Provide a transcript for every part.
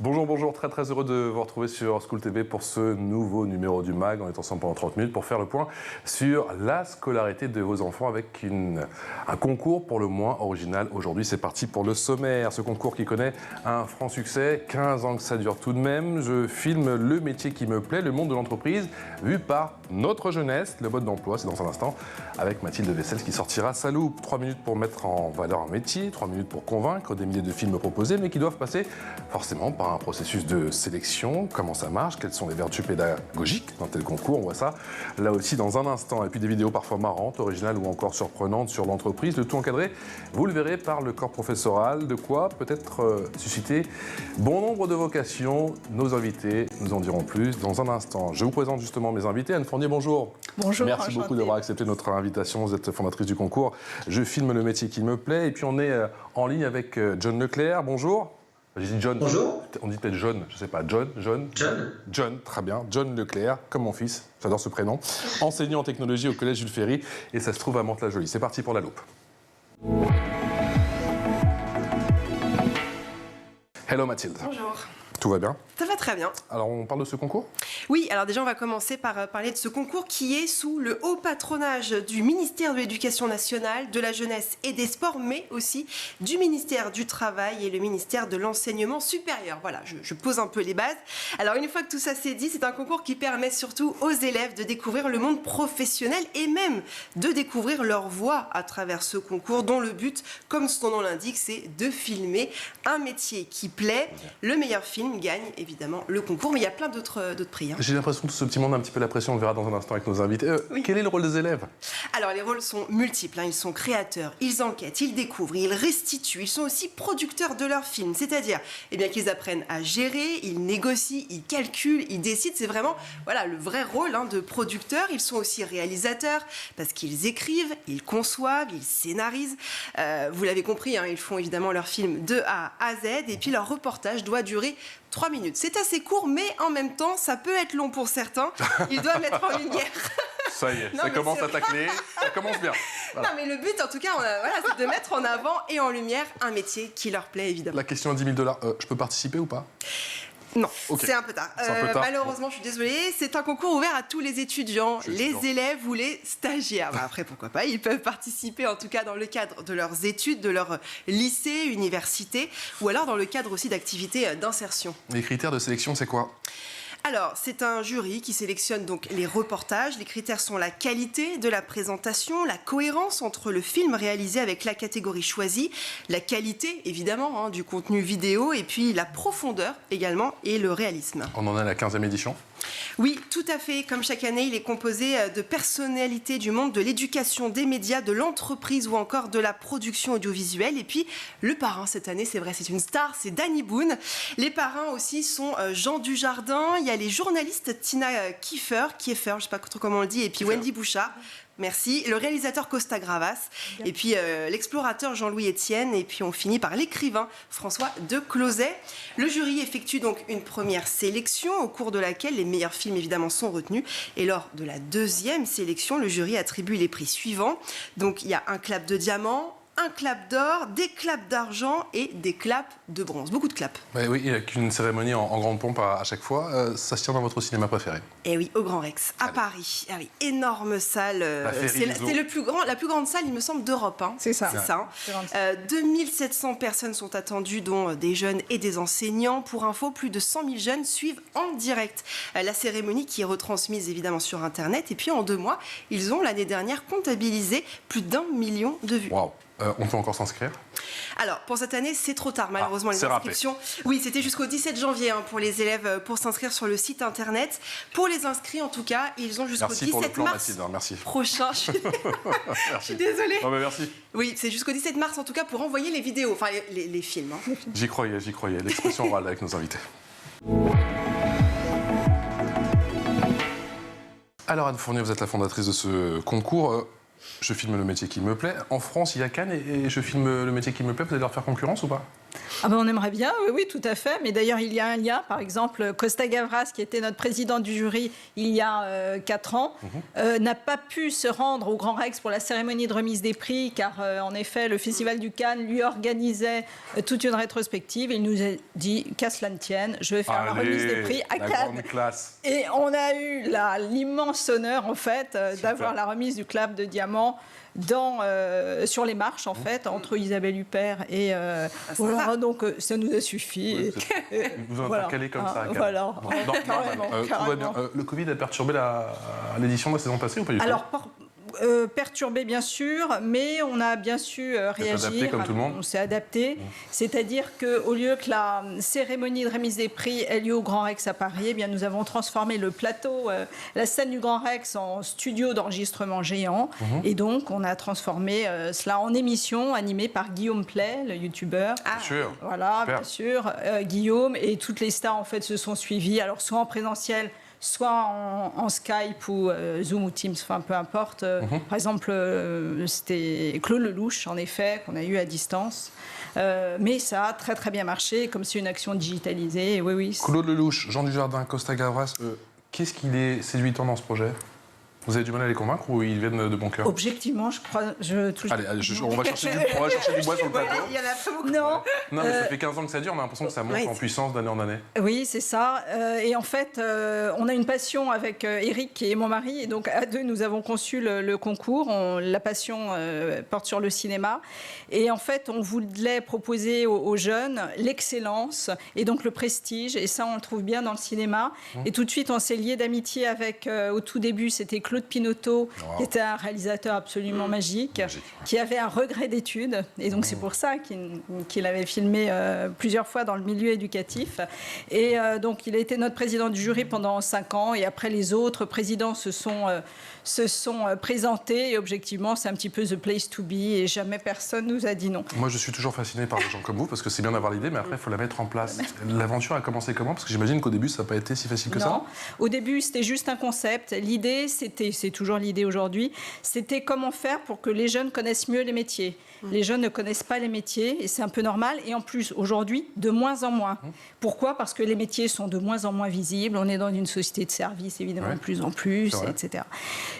Bonjour, bonjour, très heureux de vous retrouver sur School TV pour ce nouveau numéro du MAG. On est ensemble pendant 30 minutes pour faire le point sur la scolarité de vos enfants avec un concours pour le moins original. Aujourd'hui, c'est parti pour le sommaire. Ce concours qui connaît un franc succès, 15 ans que ça dure tout de même. Je filme le métier qui me plaît, le monde de l'entreprise, vu par notre jeunesse. Le mode d'emploi, c'est dans un instant, avec Mathilde Vessels qui sortira sa loupe. 3 minutes pour mettre en valeur un métier, 3 minutes pour convaincre, des milliers de films proposés, mais qui doivent passer forcément par un processus de sélection, comment ça marche, quelles sont les vertus pédagogiques dans tel concours, on voit ça là aussi dans un instant. Et puis des vidéos parfois marrantes, originales ou encore surprenantes sur l'entreprise, le tout encadré, vous le verrez, par le corps professoral, de quoi peut-être susciter bon nombre de vocations. Nos invités nous en diront plus dans un instant. Je vous présente justement mes invités. Anne Fournier, bonjour. Bonjour. Merci enchantée. beaucoup d'avoir accepté notre invitation. Vous êtes fondatrice du concours Je filme le métier qui me plaît. Et puis on est en ligne avec John Leclerc. Bonjour. J'ai dit John. Bonjour. On dit peut-être John, je sais pas. John, très bien. John Leclerc, comme mon fils. J'adore ce prénom. Enseignant en technologie au collège Jules Ferry. Et ça se trouve à Mantes-la-Jolie. C'est parti pour la loupe. Hello Mathilde. Bonjour. Tout va bien? Ça va très bien. Alors on parle de ce concours? Oui, alors déjà on va commencer par parler de ce concours qui est sous le haut patronage du ministère de l'Éducation nationale, de la jeunesse et des sports, mais aussi du ministère du Travail et le ministère de l'Enseignement supérieur. Voilà, je pose un peu les bases. Alors une fois que tout ça c'est dit, c'est un concours qui permet surtout aux élèves de découvrir le monde professionnel et même de découvrir leur voie à travers ce concours dont le but, comme son nom l'indique, c'est de filmer un métier qui plaît. Le meilleur film gagne évidemment le concours, mais il y a plein d'autres prix. J'ai l'impression que ce petit monde a un petit peu la pression, on le verra dans un instant avec nos invités. Oui. Quel est le rôle des élèves? Alors les rôles sont multiples, ils sont créateurs, ils enquêtent, ils découvrent, ils restituent, ils sont aussi producteurs de leurs films, c'est-à-dire qu'ils apprennent à gérer, ils négocient, ils calculent, ils décident, c'est vraiment le vrai rôle de producteur. Ils sont aussi réalisateurs parce qu'ils écrivent, ils conçoivent, ils scénarisent, vous l'avez compris, ils font évidemment leurs films de A à Z et puis leur reportage doit durer 3 minutes. C'est assez court, mais en même temps, ça peut être long pour certains. Ils doivent mettre en lumière. Ça y est, ça commence à tacler, ça commence bien. Voilà. Non, mais le but, en tout cas, c'est de mettre en avant et en lumière un métier qui leur plaît, évidemment. La question à 10 000 $, je peux participer ou pas? Non, okay. C'est un peu tard. Malheureusement, je suis désolée, c'est un concours ouvert à tous les étudiants, les élèves ou les stagiaires. Après, pourquoi pas, ils peuvent participer en tout cas dans le cadre de leurs études, de leur lycée, université, ou alors dans le cadre aussi d'activités d'insertion. Les critères de sélection, c'est quoi? Alors, c'est un jury qui sélectionne donc les reportages. Les critères sont la qualité de la présentation, la cohérence entre le film réalisé avec la catégorie choisie, la qualité, évidemment, du contenu vidéo, et puis la profondeur également et le réalisme. On en est à la 15e édition? Oui, tout à fait. Comme chaque année, il est composé de personnalités du monde de l'éducation, des médias, de l'entreprise ou encore de la production audiovisuelle. Et puis, le parrain cette année, c'est vrai, c'est une star, c'est Danny Boone. Les parrains aussi sont Jean Dujardin, il y a les journalistes Tina Kiefer, je ne sais pas trop comment on le dit, et puis Wendy Bouchard. Merci. Le réalisateur Costa Gravas, et puis l'explorateur Jean-Louis Etienne, et puis on finit par l'écrivain François de Closet. Le jury effectue donc une première sélection au cours de laquelle les meilleurs films évidemment sont retenus. Et lors de la deuxième sélection, le jury attribue les prix suivants. Donc il y a un clap de diamant, un clap d'or, des claps d'argent et des claps de bronze. Beaucoup de claps. Oui, avec une cérémonie en grande pompe à chaque fois. Ça se tient dans votre cinéma préféré? Eh oui, au Grand Rex, à Paris. Ah oui, énorme salle. C'est la plus grande salle, il me semble, d'Europe. C'est ça. 2700 personnes sont attendues, dont des jeunes et des enseignants. Pour info, plus de 100 000 jeunes suivent en direct la cérémonie qui est retransmise évidemment sur Internet. Et puis en 2 mois, ils ont l'année dernière comptabilisé plus d'1 million de vues. Wow. On peut encore s'inscrire? Alors, pour cette année, c'est trop tard, malheureusement, les inscriptions. Oui, c'était jusqu'au 17 janvier pour les élèves pour s'inscrire sur le site Internet. Pour les inscrits, en tout cas, ils ont jusqu'au 17 mars prochain. Je suis désolée. Non, mais merci. Oui, c'est jusqu'au 17 mars, en tout cas, pour envoyer les vidéos, enfin les films. J'y croyais. L'expression orale avec nos invités. Alors, Anne Fournier, vous êtes la fondatrice de ce concours. Je filme le métier qui me plaît. En France, il y a Cannes et je filme le métier qui me plaît. Vous allez leur faire concurrence ou pas? Ah ben on aimerait bien, oui, oui, tout à fait. Mais d'ailleurs, il y a un lien. Par exemple, Costa Gavras, qui était notre président du jury il y a 4 ans, n'a pas pu se rendre au Grand Rex pour la cérémonie de remise des prix, car en effet, le Festival du Cannes lui organisait toute une rétrospective. Il nous a dit, qu'à cela ne tienne, je vais faire la remise des prix à Cannes. Et on a eu l'immense honneur, en fait, d'avoir la remise du Clap de Diamant sur les marches, en fait, entre Isabelle Huppert et... voilà, donc ça nous a suffi. Vous en avez calé comme ça. Voilà. Tout va bien. Le Covid a perturbé l'édition de la saison passée ou pas du tout? Alors, perturbé bien sûr, mais on a bien su réagir. Adapté comme tout le monde. On s'est adapté. C'est-à-dire qu'au lieu que la cérémonie de remise des prix ait lieu au Grand Rex à Paris, eh bien, nous avons transformé le plateau, la scène du Grand Rex, en studio d'enregistrement géant. Et donc, on a transformé cela en émission animée par Guillaume Play, le youtubeur. Bien sûr. Voilà, Super. bien sûr. Guillaume et toutes les stars en fait se sont suivies. Alors, soit en présentiel, soit en Skype ou Zoom ou Teams, enfin peu importe. Par exemple, c'était Claude Lelouch, en effet, qu'on a eu à distance. Mais ça a très très bien marché, comme c'est une action digitalisée. Oui, oui. Claude Lelouch, Jean Dujardin, Costa Gavras, qu'est-ce qui les séduit tant dans ce projet? Vous avez du mal à les convaincre ou ils viennent de bon cœur? Objectivement, je crois... Allez, on va chercher du bois sur le plateau. Il y en a pas beaucoup. Non, Non, mais ça fait 15 ans que ça dure, on a l'impression que ça monte en puissance d'année en année. oui, c'est ça. Et en fait, on a une passion avec Eric, qui est mon mari. Et donc, à deux, nous avons conçu le concours. La passion porte sur le cinéma. Et en fait, on voulait proposer aux jeunes l'excellence et donc le prestige. Et ça, on le trouve bien dans le cinéma. Et tout de suite, on s'est lié d'amitié avec, au tout début, c'était Claude Pinoteau, qui était un réalisateur absolument magique, qui avait un regret d'études. Et donc, c'est pour ça qu'il avait filmé plusieurs fois dans le milieu éducatif. Et donc, il a été notre président du jury pendant 5 ans. Et après, les autres présidents se sont présentés. Et objectivement, c'est un petit peu the place to be. Et jamais personne nous a dit non. Moi, je suis toujours fasciné par des gens comme vous, parce que c'est bien d'avoir l'idée, mais après, il faut la mettre en place. L'aventure a commencé comment? Parce que j'imagine qu'au début, ça n'a pas été si facile que ça. Non, au début, c'était juste un concept. L'idée, c'est toujours l'idée aujourd'hui, c'était comment faire pour que les jeunes connaissent mieux les métiers. Les jeunes ne connaissent pas les métiers et c'est un peu normal. Et en plus, aujourd'hui, de moins en moins. Pourquoi? Parce que les métiers sont de moins en moins visibles. On est dans une société de services, évidemment, de plus en plus, etc.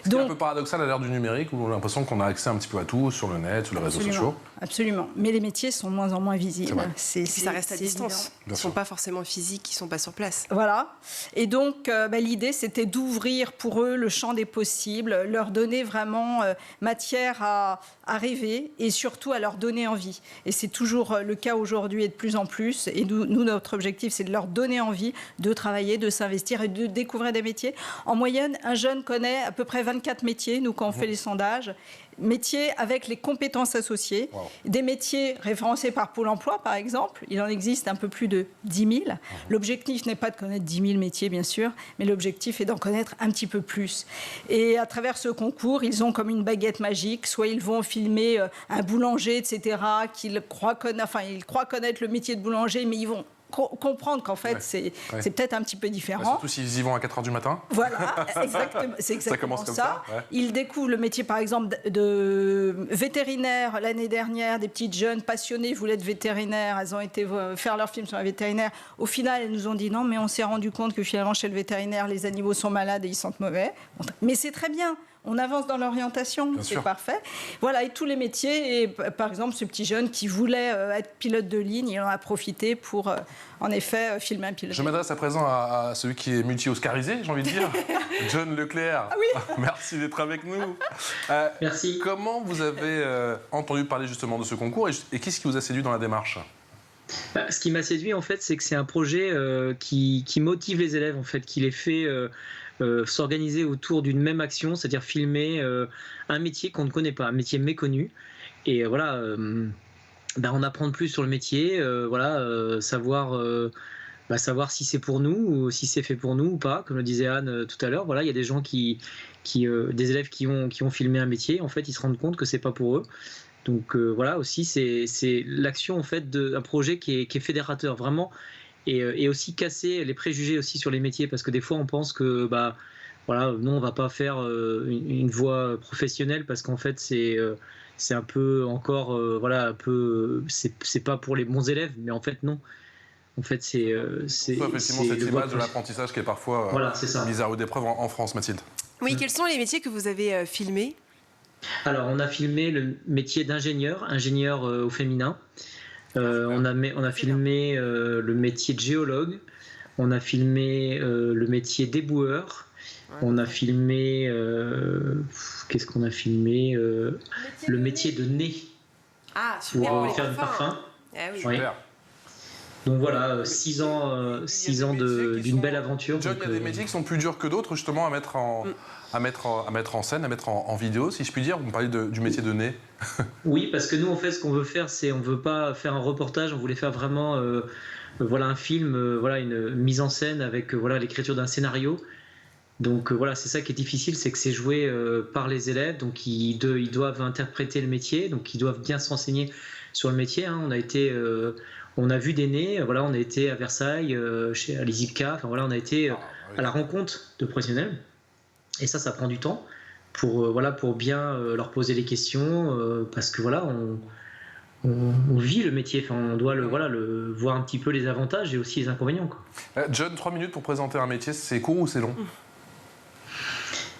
C'est un peu paradoxal à l'ère du numérique où on a l'impression qu'on a accès un petit peu à tout sur le net, sur les réseaux sociaux. Absolument. Mais les métiers sont de moins en moins visibles. Et puis ça reste à distance. Ils ne sont sûr. pas forcément physiques, ils ne sont pas sur place. Voilà. Et donc, l'idée, c'était d'ouvrir pour eux le champ des possibles, leur donner vraiment matière à rêver et surtout à leur donner envie. Et c'est toujours le cas aujourd'hui et de plus en plus. Et nous, notre objectif, c'est de leur donner envie de travailler, de s'investir et de découvrir des métiers. En moyenne, un jeune connaît à peu près 24 métiers, nous, quand on fait les sondages. Métiers avec les compétences associées, des métiers référencés par Pôle emploi, par exemple. Il en existe un peu plus de 10 000. L'objectif n'est pas de connaître 10 000 métiers, bien sûr, mais l'objectif est d'en connaître un petit peu plus. Et à travers ce concours, ils ont comme une baguette magique. Soit ils vont filmer un boulanger, etc., ils croient connaître le métier de boulanger, mais ils vont comprendre qu'en fait, c'est peut-être un petit peu différent. Surtout s'ils y vont à 4h du matin. Voilà, exactement, c'est exactement ça. Commence comme ça. Ils découvrent le métier, par exemple, de vétérinaire. L'année dernière, des petites jeunes passionnées voulaient être vétérinaires. Elles ont été faire leur film sur la vétérinaire. Au final, elles nous ont dit non, mais on s'est rendu compte que finalement, chez le vétérinaire, les animaux sont malades et ils sentent mauvais. Mais c'est très bien. On avance dans l'orientation, c'est parfait. Voilà, et tous les métiers. Et par exemple, ce petit jeune qui voulait être pilote de ligne, il en a profité pour, en effet, filmer un pilote. Je m'adresse à présent à celui qui est multi-oscarisé, j'ai envie de dire, John Leclerc. Ah oui. Merci d'être avec nous. Merci. Comment vous avez entendu parler justement de ce concours et qu'est-ce qui vous a séduit dans la démarche? Ce qui m'a séduit, en fait, c'est que c'est un projet qui motive les élèves, en fait, qui les fait s'organiser autour d'une même action, c'est-à-dire filmer un métier qu'on ne connaît pas, un métier méconnu. Et voilà, en apprendre plus sur le métier, savoir si c'est pour nous ou si c'est fait pour nous ou pas, comme le disait Anne tout à l'heure. Voilà, il y a des gens des élèves qui ont filmé un métier, en fait, ils se rendent compte que c'est pas pour eux. Donc voilà, aussi c'est l'action en fait d'un projet qui est fédérateur vraiment et aussi casser les préjugés aussi sur les métiers, parce que des fois on pense que voilà, nous on va pas faire une voix professionnelle parce qu'en fait c'est un peu encore voilà un peu c'est pas pour les bons élèves, mais en fait non. En fait C'est effectivement cette image de l'apprentissage qui est parfois voilà, c'est ça. mise à rude épreuve en France, Mathilde. Oui, quels sont les métiers que vous avez filmés? Alors on a filmé le métier d'ingénieur au féminin. On a filmé le métier de géologue. On a filmé le métier d'éboueur. On a filmé qu'est-ce qu'on a filmé le métier de nez. Ah, super, pour faire du parfum. Ah oui. Super. Donc voilà, 6 ans d'une belle aventure. John, il y a des métiers qui sont plus durs que d'autres, justement, à mettre en scène, à mettre en vidéo, si je puis dire. Vous me parlez du métier de nez. Oui, parce que nous, en fait, ce qu'on veut faire, c'est on veut pas faire un reportage, on voulait faire vraiment voilà, un film, voilà, une mise en scène avec voilà, l'écriture d'un scénario. Donc voilà, c'est ça qui est difficile, c'est que c'est joué par les élèves, donc ils doivent interpréter le métier, donc ils doivent bien se renseigner sur le métier. Hein. On a vu des nez, voilà, on a été à Versailles, à l'ISIPCA, enfin voilà, on a été à la rencontre de professionnels. Et ça prend du temps pour bien leur poser les questions, parce que voilà, on vit le métier, enfin, on doit le voir un petit peu les avantages et aussi les inconvénients, quoi. John, 3 minutes pour présenter un métier, c'est court ou c'est long?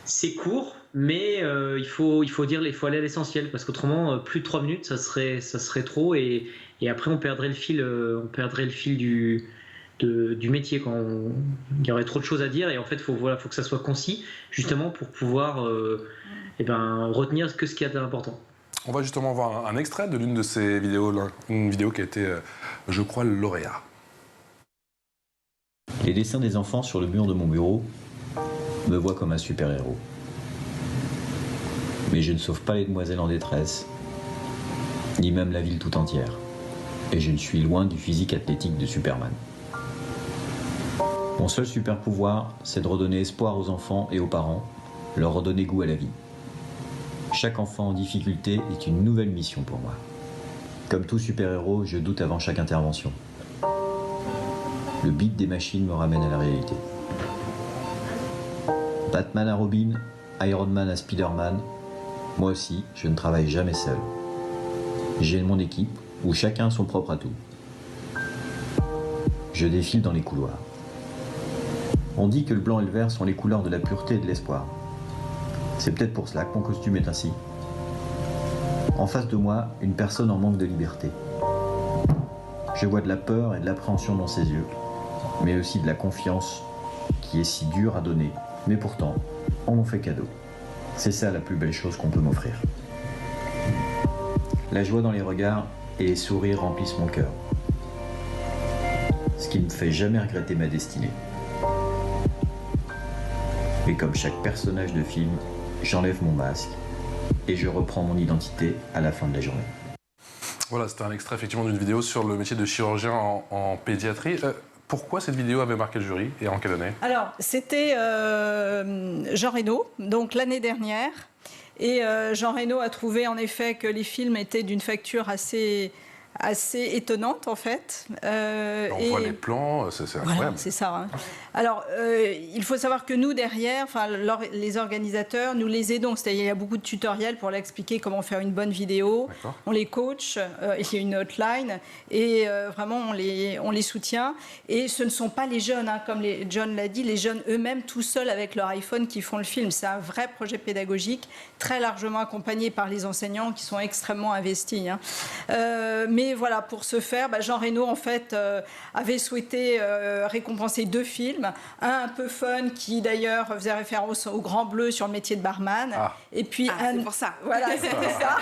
C'est court, mais il faut aller à l'essentiel, parce qu'autrement, plus de 3 minutes, ça serait trop, et après on perdrait le fil du métier quand il y aurait trop de choses à dire, et en fait faut que ça soit concis, justement pour pouvoir retenir que ce qu'il y a d'important. On va justement voir un extrait de l'une de ces vidéos, une vidéo qui a été, je crois, lauréat. Les dessins des enfants sur le mur de mon bureau me voient comme un super-héros. Mais je ne sauve pas les demoiselles en détresse, ni même la ville tout entière. Et je ne suis loin du physique athlétique de Superman. Mon seul super pouvoir, c'est de redonner espoir aux enfants et aux parents, leur redonner goût à la vie. Chaque enfant en difficulté est une nouvelle mission pour moi. Comme tout super-héros, je doute avant chaque intervention. Le beat des machines me ramène à la réalité. Batman à Robin, Iron Man à Spider-Man, moi aussi, je ne travaille jamais seul. J'ai mon équipe, où chacun a son propre atout. Je défile dans les couloirs. On dit que le blanc et le vert sont les couleurs de la pureté et de l'espoir. C'est peut-être pour cela que mon costume est ainsi. En face de moi, une personne en manque de liberté. Je vois de la peur et de l'appréhension dans ses yeux, mais aussi de la confiance qui est si dure à donner, mais pourtant, on m'en fait cadeau. C'est ça la plus belle chose qu'on peut m'offrir. La joie dans les regards et les sourires remplissent mon cœur. Ce qui ne me fait jamais regretter ma destinée. Et comme chaque personnage de film, j'enlève mon masque et je reprends mon identité à la fin de la journée. Voilà, c'était un extrait effectivement d'une vidéo sur le métier de chirurgien en pédiatrie. Pourquoi cette vidéo avait marqué le jury et en quelle année? Alors, c'était Jean Reno, donc l'année dernière. Et Jean Reno a trouvé en effet que les films étaient d'une facture assez étonnante en fait. On voit les plans, c'est incroyable. Voilà, c'est ça. Hein. Alors, il faut savoir que nous, derrière, les organisateurs, nous les aidons. C'est-à-dire qu'il y a beaucoup de tutoriels pour leur expliquer comment faire une bonne vidéo. On les coach, il y a une hotline, et vraiment, on les soutient. Et ce ne sont pas les jeunes, hein, comme John l'a dit, les jeunes eux-mêmes, tout seuls avec leur iPhone, qui font le film. C'est un vrai projet pédagogique, très largement accompagné par les enseignants qui sont extrêmement investis. Hein. Mais voilà, pour ce faire, Jean Reno, en fait, avait souhaité récompenser 2 films. Un peu fun, qui d'ailleurs faisait référence au Grand Bleu sur le métier de barman. Et puis c'est pour ça. Voilà, c'était ça.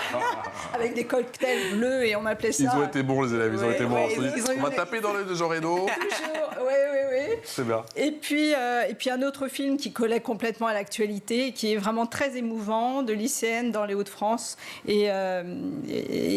Avec des cocktails bleus, et on appelait ça... Ils ont été bons, les élèves, ils ont été bons. On va taper dans le Jean Reno. Toujours, oui. C'est bien. Et puis un autre film qui collait complètement à l'actualité, qui est vraiment très émouvant, de lycéennes dans les Hauts-de-France. Et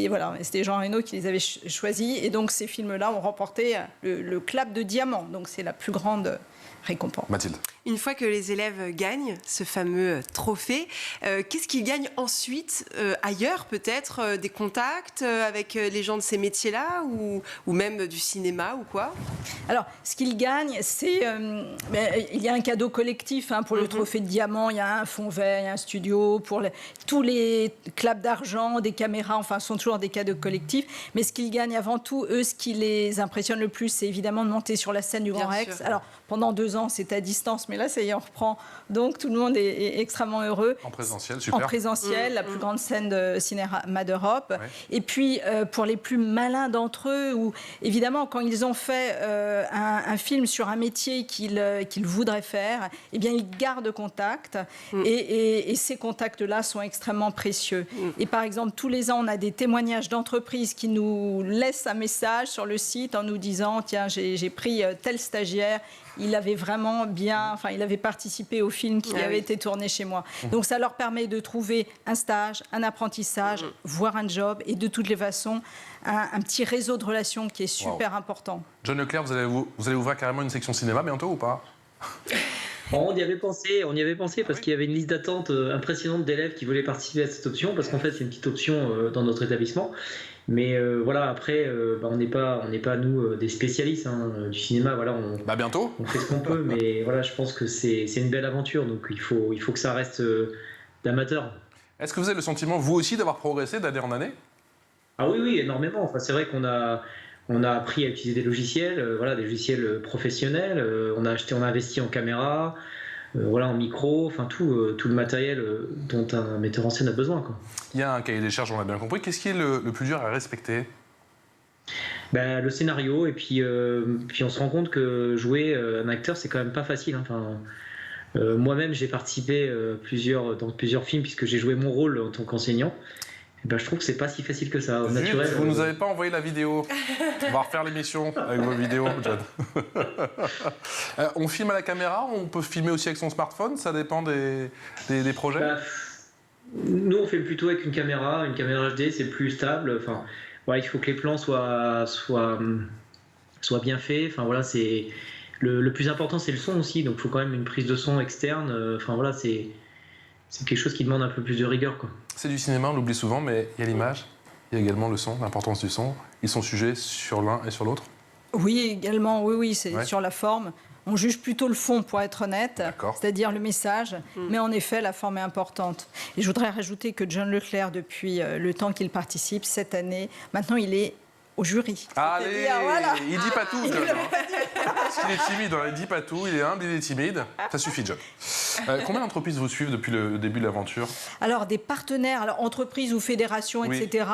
voilà, c'était Jean Reno qui les avait choisis. Et donc ces films-là ont remporté le Clap de Diamant. Donc c'est la plus grande récompense. Mathilde. Une fois que les élèves gagnent ce fameux trophée, qu'est-ce qu'ils gagnent ensuite ailleurs, peut-être des contacts avec les gens de ces métiers-là ou même du cinéma ou quoi? Alors, ce qu'ils gagnent, c'est... il y a un cadeau collectif pour le trophée de diamant, il y a un fond vert, il y a un studio, pour tous les claps d'argent, des caméras, enfin, ce sont toujours des cadeaux collectifs. Mais ce qu'ils gagnent avant tout, eux, ce qui les impressionne le plus, c'est évidemment de monter sur la scène du Grand Rex. Alors, pendant 2 ans, c'était à distance, mais là, ça y est, on reprend. Donc, tout le monde est extrêmement heureux. En présentiel, super. En présentiel, la plus grande scène de cinéma d'Europe. Ouais. Et puis, pour les plus malins d'entre eux, où, évidemment, quand ils ont fait un film sur un métier qu'ils voudraient faire, eh bien, ils gardent contact. Et ces contacts-là sont extrêmement précieux. Et par exemple, tous les ans, on a des témoignages d'entreprises qui nous laissent un message sur le site en nous disant « Tiens, j'ai pris tel stagiaire ». Il avait vraiment il avait participé au film qui avait été tourné chez moi. Donc ça leur permet de trouver un stage, un apprentissage, voire un job, et de toutes les façons, un petit réseau de relations qui est super important. John Leclerc, vous allez ouvrir carrément une section cinéma bientôt ou pas? On y avait pensé parce qu'il y avait une liste d'attente impressionnante d'élèves qui voulaient participer à cette option, parce qu'en fait c'est une petite option dans notre établissement. Mais voilà, après, on n'est pas nous des spécialistes du cinéma. Voilà, bientôt. On fait ce qu'on peut, mais voilà, je pense que c'est une belle aventure, donc il faut que ça reste d'amateur. Est-ce que vous avez le sentiment, vous aussi, d'avoir progressé d'année en année? Ah oui, énormément. Enfin, c'est vrai qu'on a appris à utiliser des logiciels, des logiciels professionnels. On a investi en caméra. En micro, enfin tout le matériel dont un metteur en scène a besoin, quoi. Il y a un cahier des charges, on l'a bien compris. Qu'est-ce qui est le plus dur à respecter? Le scénario, et puis on se rend compte que jouer un acteur, c'est quand même pas facile. Enfin, moi-même, j'ai participé dans plusieurs films, puisque j'ai joué mon rôle en tant qu'enseignant. Je trouve que c'est pas si facile que ça. Naturel, vous nous avez pas envoyé la vidéo. On va refaire l'émission avec vos vidéos, John. On filme à la caméra, on peut filmer aussi avec son smartphone, ça dépend des projets. Nous, on fait plutôt avec une caméra HD, c'est plus stable. Enfin, il faut que les plans soient bien faits. Enfin voilà, c'est le plus important, c'est le son aussi. Donc, il faut quand même une prise de son externe. Enfin voilà, c'est quelque chose qui demande un peu plus de rigueur, quoi. C'est du cinéma, on l'oublie souvent, mais il y a l'image, il y a également le son, l'importance du son. Ils sont sujets sur l'un et sur l'autre? Oui, également, oui, c'est sur la forme. On juge plutôt le fond, pour être honnête, c'est-à-dire le message, mais en effet, la forme est importante. Et je voudrais rajouter que John Leclerc, depuis le temps qu'il participe, cette année, maintenant il est au jury. Allez, il dit pas tout, John. Parce qu'il est timide, il dit pas tout, il est humble, il est timide. Ça suffit, John. Combien d'entreprises vous suivent depuis le début de l'aventure? Alors, des partenaires, entreprises ou fédérations, etc.,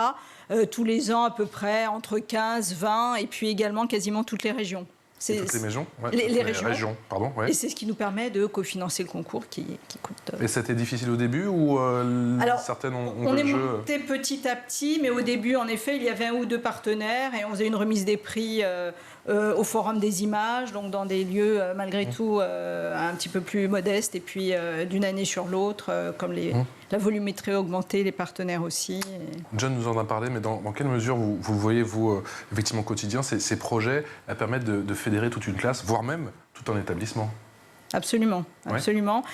tous les ans à peu près, entre 15, 20, et puis également quasiment toutes les régions. Toutes les régions, les régions. Pardon, Et c'est ce qui nous permet de cofinancer le concours qui coûte... Et c'était difficile au début ou certaines ont on est monté petit à petit, mais au début, en effet, il y avait 1 ou 2 partenaires et on faisait une remise des prix au Forum des images, donc dans des lieux malgré tout un petit peu plus modestes, et puis d'une année sur l'autre, comme la volumétrie a augmenté, les partenaires aussi. John nous en a parlé, mais dans quelle mesure vous voyez, vous, effectivement, au quotidien, ces projets permettent de fédérer toute une classe, voire même tout un établissement? Absolument, absolument.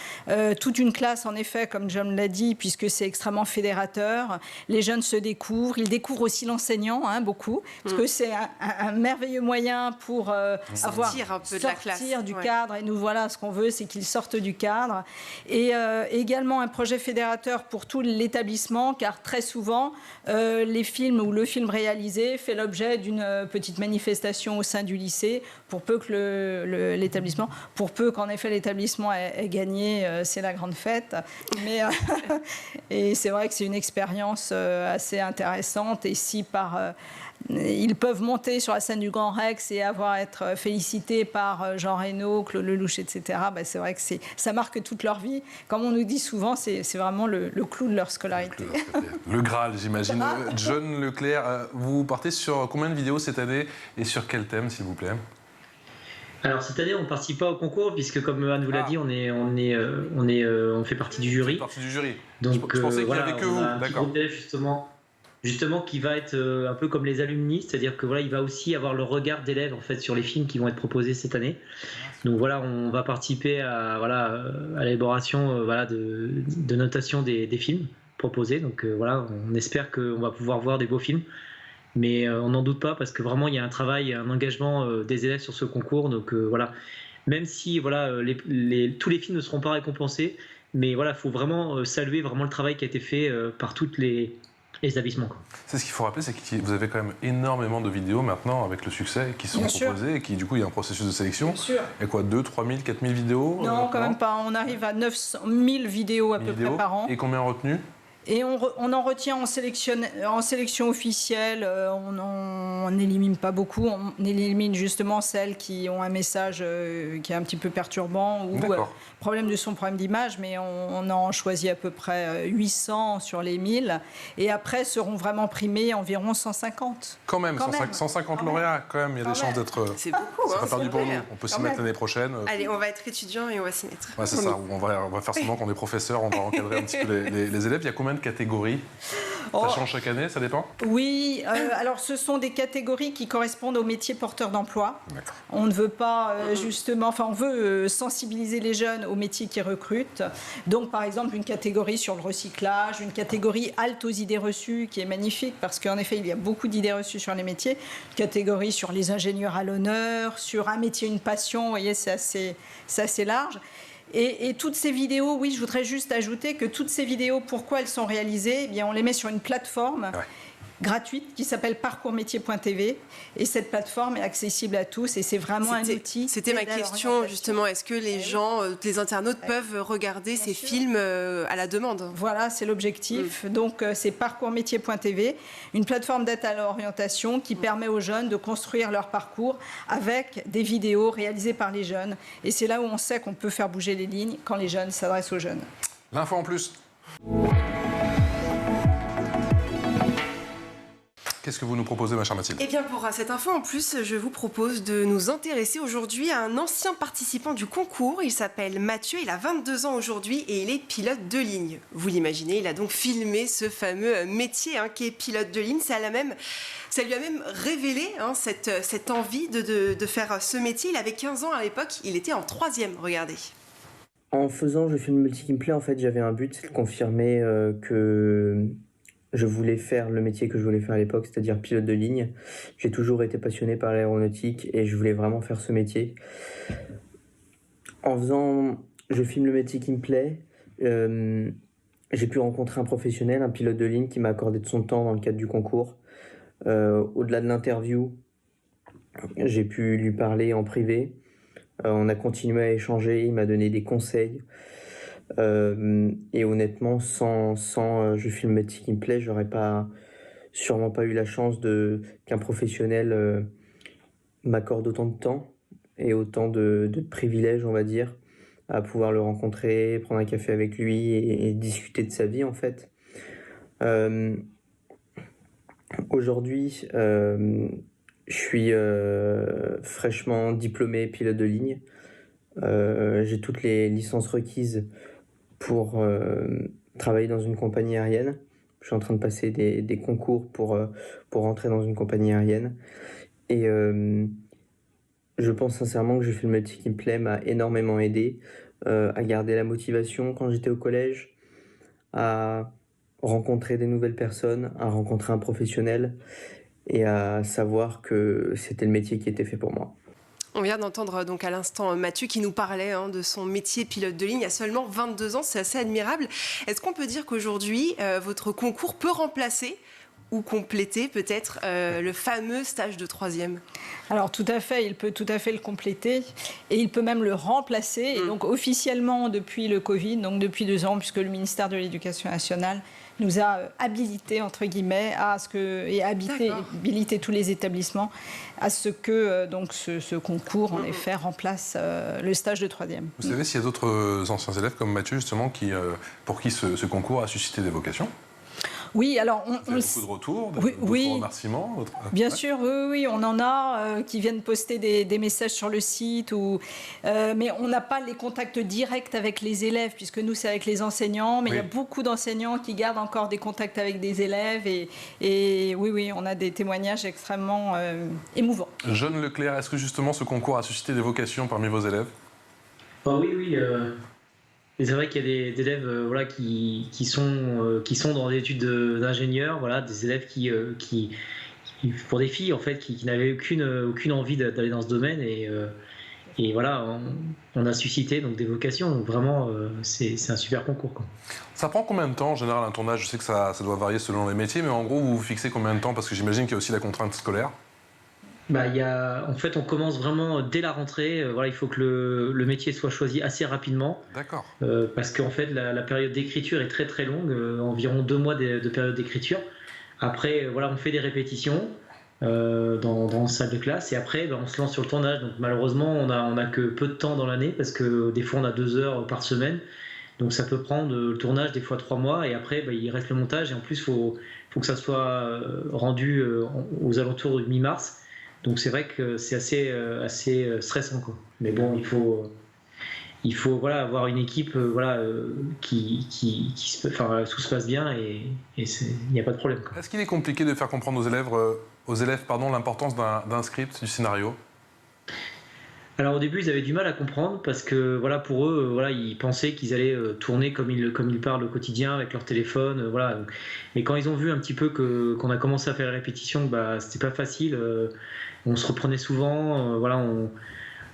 Toute une classe, en effet, comme John l'a dit, puisque c'est extrêmement fédérateur. Les jeunes se découvrent. Ils découvrent aussi l'enseignant, beaucoup, parce que c'est un merveilleux moyen pour sortir un peu de la classe, du cadre. Et nous, voilà, ce qu'on veut, c'est qu'ils sortent du cadre. Et également un projet fédérateur pour tout l'établissement, car très souvent, les films ou le film réalisé fait l'objet d'une petite manifestation au sein du lycée, pour peu que l'établissement, pour peu qu'en effet l'établissement ait gagné, c'est la grande fête. Mais, et c'est vrai que c'est une expérience assez intéressante. Et si ils peuvent monter sur la scène du Grand Rex et être félicités par Jean Reno, Claude Lelouch, etc., c'est vrai que ça marque toute leur vie. Comme on nous dit souvent, c'est vraiment le clou de leur scolarité. Le Graal, j'imagine. John Leclerc, vous partez sur combien de vidéos cette année et sur quel thème, s'il vous plaît? Alors cette année, on ne participe pas au concours, puisque comme Anne vous l'a dit, on fait partie du jury. Partie du jury. Donc je pensais qu'il n'y avait que vous. D'accord. Justement, justement qui va être un peu comme les alumni, c'est-à-dire que voilà, il va aussi avoir le regard d'élèves en fait sur les films qui vont être proposés cette année. Donc voilà, on va participer à l'élaboration de notation des films proposés. Donc voilà, on espère qu'on va pouvoir voir des beaux films. Mais on n'en doute pas parce que vraiment il y a un travail, un engagement des élèves sur ce concours. Donc voilà, même si voilà, tous les films ne seront pas récompensés, mais voilà, il faut vraiment saluer vraiment le travail qui a été fait par toutes les établissements. C'est ce qu'il faut rappeler, c'est que vous avez quand même énormément de vidéos maintenant avec le succès qui sont proposées et qui du coup il y a un processus de sélection. Bien sûr. Et quoi, 2 3 000, 4 000 vidéos? Non, quand même pas. On arrive à 900 000 vidéos à peu près par an. Et combien retenues? Et on en retient en sélection officielle, on n'élimine pas beaucoup, on élimine justement celles qui ont un message qui est un petit peu perturbant ou problème de son, problème d'image, mais on en choisit à peu près 800 sur les 1000. Et après seront vraiment primés environ 150. Quand même. 150 lauréats, quand même, il y a des chances d'être... C'est beaucoup, c'est pas perdu pour nous, on peut s'y mettre l'année prochaine. Allez, on va être étudiants et on va s'y mettre. Ouais, c'est ça, on va faire semblant qu'on est professeur, on va encadrer un petit peu les élèves. Il y a combien de catégories? Ça change chaque année, ça dépend? Oui, alors ce sont des catégories qui correspondent aux métiers porteurs d'emploi. On ne veut pas justement, on veut sensibiliser les jeunes aux métiers qui recrutent. Donc par exemple une catégorie sur le recyclage, une catégorie halte aux idées reçues qui est magnifique parce qu'en effet il y a beaucoup d'idées reçues sur les métiers. Une catégorie sur les ingénieurs à l'honneur, sur un métier, une passion, vous voyez c'est assez large. Et toutes ces vidéos, oui, je voudrais juste ajouter que toutes ces vidéos, pourquoi elles sont réalisées? Eh bien, on les met sur une plateforme gratuite qui s'appelle parcoursmétier.tv et cette plateforme est accessible à tous et c'est vraiment un outil. C'était ma question justement, est-ce que les gens, les internautes peuvent regarder ces films à la demande? Voilà, c'est l'objectif. Donc c'est parcoursmétier.tv, une plateforme d'aide à l'orientation qui permet aux jeunes de construire leur parcours avec des vidéos réalisées par les jeunes et c'est là où on sait qu'on peut faire bouger les lignes quand les jeunes s'adressent aux jeunes. L'info en plus. Qu'est-ce que vous nous proposez, ma chère Mathilde? Eh bien, pour cette info en plus, je vous propose de nous intéresser aujourd'hui à un ancien participant du concours. Il s'appelle Mathieu, il a 22 ans aujourd'hui et il est pilote de ligne. Vous l'imaginez, il a donc filmé ce fameux métier qui est pilote de ligne. Ça lui a même révélé cette envie de faire ce métier. Il avait 15 ans à l'époque, il était en 3e, regardez. En faisant Je filme le métier qui me plaît, en fait, j'avais un but, c'est de confirmer que je voulais faire le métier que je voulais faire à l'époque, c'est-à-dire pilote de ligne. J'ai toujours été passionné par l'aéronautique et je voulais vraiment faire ce métier. En faisant Je filme le métier qui me plaît, j'ai pu rencontrer un professionnel, un pilote de ligne qui m'a accordé de son temps dans le cadre du concours. Au-delà de l'interview, j'ai pu lui parler en privé. On a continué à échanger, il m'a donné des conseils. Et honnêtement, sans Je filme le métier qui me plaît, j'aurais sûrement pas eu la chance qu'un professionnel m'accorde autant de temps et autant de privilèges, on va dire, à pouvoir le rencontrer, prendre un café avec lui et discuter de sa vie en fait. Aujourd'hui, je suis fraîchement diplômé pilote de ligne. J'ai toutes les licences requises pour travailler dans une compagnie aérienne. Je suis en train de passer des concours pour rentrer dans une compagnie aérienne. Et je pense sincèrement que Je filme le métier qui me plaît m'a énormément aidé à garder la motivation quand j'étais au collège, à rencontrer des nouvelles personnes, à rencontrer un professionnel et à savoir que c'était le métier qui était fait pour moi. On vient d'entendre donc à l'instant Mathieu qui nous parlait de son métier pilote de ligne. Il y a seulement 22 ans, c'est assez admirable. Est-ce qu'on peut dire qu'aujourd'hui, votre concours peut remplacer ou compléter peut-être le fameux stage de 3e? Alors tout à fait, il peut tout à fait le compléter et il peut même le remplacer. Et donc officiellement depuis le Covid, donc depuis 2 ans, puisque le ministère de l'Éducation nationale nous a habilité entre guillemets habilité tous les établissements à ce que donc ce concours en effet remplace le stage de 3e. Vous savez s'il y a d'autres anciens élèves comme Mathieu justement pour qui ce concours a suscité des vocations? Oui, alors Vous avez beaucoup de retours, Oui, d'autres oui. remerciements. Bien sûr, oui, on en a qui viennent poster des messages sur le site, mais on n'a pas les contacts directs avec les élèves, puisque nous, c'est avec les enseignants, mais il y a beaucoup d'enseignants qui gardent encore des contacts avec des élèves, et oui, on a des témoignages extrêmement émouvants. John Leclerc, est-ce que justement ce concours a suscité des vocations parmi vos élèves? Oui. Et c'est vrai qu'il y a des élèves qui sont dans des études d'ingénieurs, des élèves qui, pour des filles en fait, qui n'avaient aucune envie d'aller dans ce domaine, et voilà, on a suscité donc des vocations. Donc vraiment, c'est un super concours, quoi. Ça prend combien de temps en général un tournage? Je sais que ça doit varier selon les métiers, mais en gros, vous vous fixez combien de temps? Parce que j'imagine qu'il y a aussi la contrainte scolaire. En fait, on commence vraiment dès la rentrée. Il faut que le métier soit choisi assez rapidement. D'accord. Parce qu'en fait, la période d'écriture est très très longue, environ 2 mois de période d'écriture. Après, on fait des répétitions dans une salle de classe, et après, on se lance sur le tournage. Donc malheureusement, on a que peu de temps dans l'année, parce que des fois, on a 2 heures par semaine. Donc ça peut prendre le tournage des fois 3 mois, et après, il reste le montage, et en plus, il faut que ça soit rendu aux alentours de mi-mars. Donc c'est vrai que c'est assez stressant, quoi. Mais bon, il faut avoir une équipe tout se passe bien, et il n'y a pas de problème, quoi. Est-ce qu'il est compliqué de faire comprendre aux élèves l'importance d'un script, du scénario? Alors au début, ils avaient du mal à comprendre, parce que pour eux, ils pensaient qu'ils allaient tourner comme ils parlent au quotidien avec leur téléphone, Mais quand ils ont vu un petit peu qu'on a commencé à faire les répétitions, c'était pas facile. On se reprenait souvent, on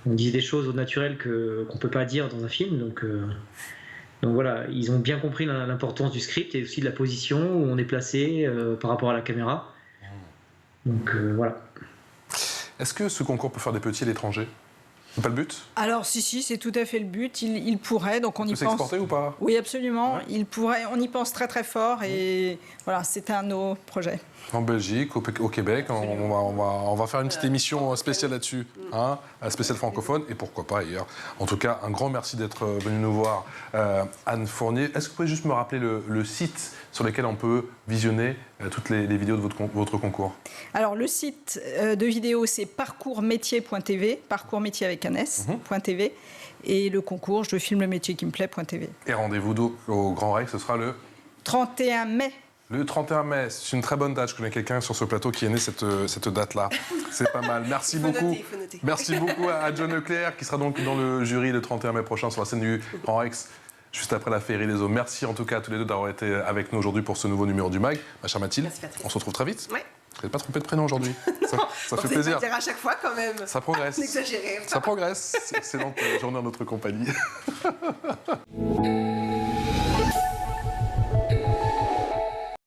disait des choses au naturel qu'on peut pas dire dans un film. Donc voilà, ils ont bien compris l'importance du script, et aussi de la position où on est placé par rapport à la caméra. Donc voilà. Est-ce que ce concours peut faire des petits à l'étranger? C'est pas le but? Alors si, c'est tout à fait le but. Il pourrait, donc on y pense. C'est exporté ou pas? Oui, absolument. Ouais. Il pourrait. On y pense très très fort, et voilà, c'est un de nos projets. En Belgique, au Québec, on va faire une petite émission spéciale là-dessus, spéciale francophone, et pourquoi pas ailleurs. En tout cas, un grand merci d'être venu nous voir, Anne Fournier. Est-ce que vous pouvez juste me rappeler le site sur lequel on peut visionner toutes les vidéos de votre concours? Alors, le site de vidéo, c'est parcoursmétier.tv, parcours métier avec un S.tv, et le concours, je filme le métier qui me plaît.tv. Et rendez-vous au Grand Rex, ce sera le 31 mai. Le 31 mai, c'est une très bonne date. Je connais quelqu'un sur ce plateau qui est né cette date-là. C'est pas mal. Merci beaucoup. Faut noter. Merci beaucoup à John Leclerc, qui sera donc dans le jury le 31 mai prochain sur la scène du Grand Rex, juste après la Féerie des Eaux. Merci en tout cas à tous les deux d'avoir été avec nous aujourd'hui pour ce nouveau numéro du MAG. Ma chère Mathilde, on se retrouve très vite. Ouais. Vous n'êtes pas trompé de prénom aujourd'hui. Ça fait plaisir. Pas dire à chaque fois quand même. Ça progresse. N'exagérez pas. Ça progresse. Excellente journée en notre compagnie.